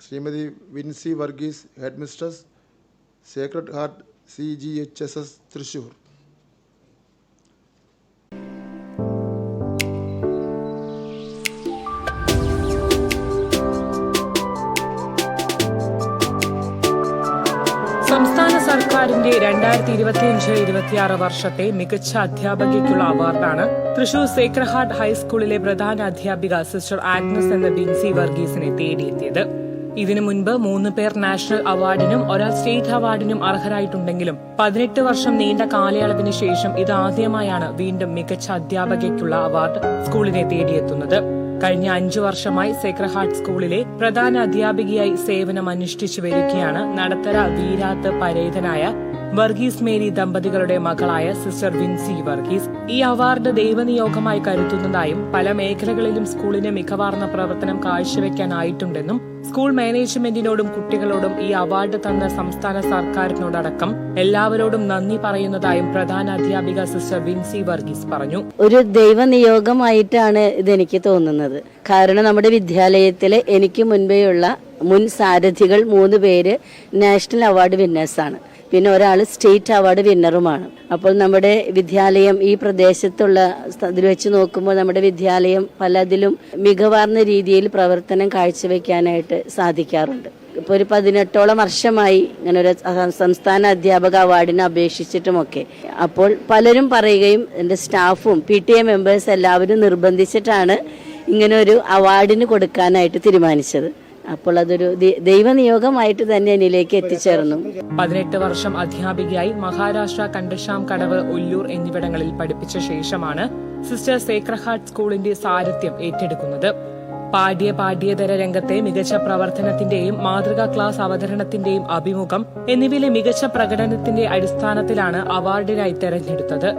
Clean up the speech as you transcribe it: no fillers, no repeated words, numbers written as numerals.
Shrimati Vincy Varghese, head mistress, Sacred heart CGHSS Thrissur. സംസ്ഥാന സർക്കാരിന്റെ 2025-26 വർഷത്തെ മികച്ച അധ്യാപകയ്ക്കുള്ള അവാർഡാണ് തൃശൂർ സേക്രഡ് ഹാർട്ട് ഹൈസ്കൂളിലെ പ്രധാന അധ്യാപിക സിസ്റ്റർ ആഗ്നസ് എന്ന ബിൻസി വർഗീസിനെ തേടിയെത്തിയത്. ഇതിനു മുൻപ് 3 പേർ നാഷണൽ അവാർഡിനും ഒരാൾ സ്റ്റേറ്റ് അവാർഡിനും അർഹരായിട്ടുണ്ടെങ്കിലും 18 വർഷം നീണ്ട കാലയളവിന് ശേഷം ഇതാദ്യമായാണ് വീണ്ടും മികച്ച അധ്യാപകയ്ക്കുള്ള അവാർഡ് സ്കൂളിനെ തേടിയെത്തുന്നത്. കഴിഞ്ഞ 5 വർഷമായി സേക്രഡ് ഹാർട്ട് സ്കൂളിലെ പ്രധാന അധ്യാപികയായി സേവനം അനുഷ്ഠിച്ചു വരികയാണ് നടത്തറ വീരാത്ത് പരേതനായ വർഗീസ് മേരി ദമ്പതികളുടെ മകളായ സിസ്റ്റർ വിൻസി വർഗീസ്. ഈ അവാർഡ് ദൈവനിയോഗമായി കരുതുന്നതായും പല മേഖലകളിലും സ്കൂളിന് മികവാർന്ന പ്രവർത്തനം കാഴ്ചവെക്കാനായിട്ടുണ്ടെന്നും സ്കൂൾ മാനേജ്മെന്റിനോടും കുട്ടികളോടും ഈ അവാർഡ് തന്ന സംസ്ഥാന സർക്കാരിനോടടക്കം എല്ലാവരോടും നന്ദി പറയുന്നതായും പ്രധാന അധ്യാപിക സിസ്റ്റർ വിൻസി വർഗീസ് പറഞ്ഞു. ഒരു ദൈവനിയോഗമായിട്ടാണ് ഇതെനിക്ക് തോന്നുന്നത്. കാരണം നമ്മുടെ വിദ്യാലയത്തിലെ എനിക്ക് മുൻപേയുള്ള മുൻ സാരഥികൾ 3 പേര് നാഷണൽ അവാർഡ് വിന്നേഴ്സാണ്. പിന്നെ ഒരാൾ സ്റ്റേറ്റ് അവാർഡ് വിന്നറുമാണ്. അപ്പോൾ നമ്മുടെ വിദ്യാലയം ഈ പ്രദേശത്തുള്ള ഇതിൽ വെച്ച് നോക്കുമ്പോൾ നമ്മുടെ വിദ്യാലയം പലതിലും മികവാർന്ന രീതിയിൽ പ്രവർത്തനം കാഴ്ചവെക്കാനായിട്ട് സാധിക്കാറുണ്ട്. ഇപ്പോൾ ഒരു 18ഓളം വർഷമായി ഇങ്ങനെ ഒരു സംസ്ഥാന അധ്യാപക അവാർഡിന് അപേക്ഷിച്ചിട്ടുമൊക്കെ. അപ്പോൾ പലരും പറയുകയും എൻ്റെ സ്റ്റാഫും PTA മെമ്പേഴ്സ് എല്ലാവരും നിർബന്ധിച്ചിട്ടാണ് ഇങ്ങനെ ഒരു അവാർഡിന് കൊടുക്കാനായിട്ട് തീരുമാനിച്ചത്. അപ്പോൾ അതൊരു ദൈവനിയോഗമായിട്ട് തന്നെ എന്നിലേക്ക് എത്തിച്ചേർന്നു. 18 വർഷം അധ്യാപികയായി മഹാരാഷ്ട്ര, കണ്ടശാം കടവ്, ഒല്ലൂർ എന്നിവിടങ്ങളിൽ പഠിപ്പിച്ച ശേഷമാണ് സിസ്റ്റർ സേക്രഡ് ഹാർട്ട് സ്കൂളിന്റെ സാരഥ്യം ഏറ്റെടുക്കുന്നത്. പാഠ്യേതര രംഗത്തെ മികച്ച പ്രവർത്തനത്തിന്റെയും മാതൃകാ ക്ലാസ് അവതരണത്തിന്റെയും അഭിമുഖം എന്നിവയിലെ മികച്ച പ്രകടനത്തിന്റെ അടിസ്ഥാനത്തിലാണ് അവാർഡിനായി തെരഞ്ഞെടുത്തത്.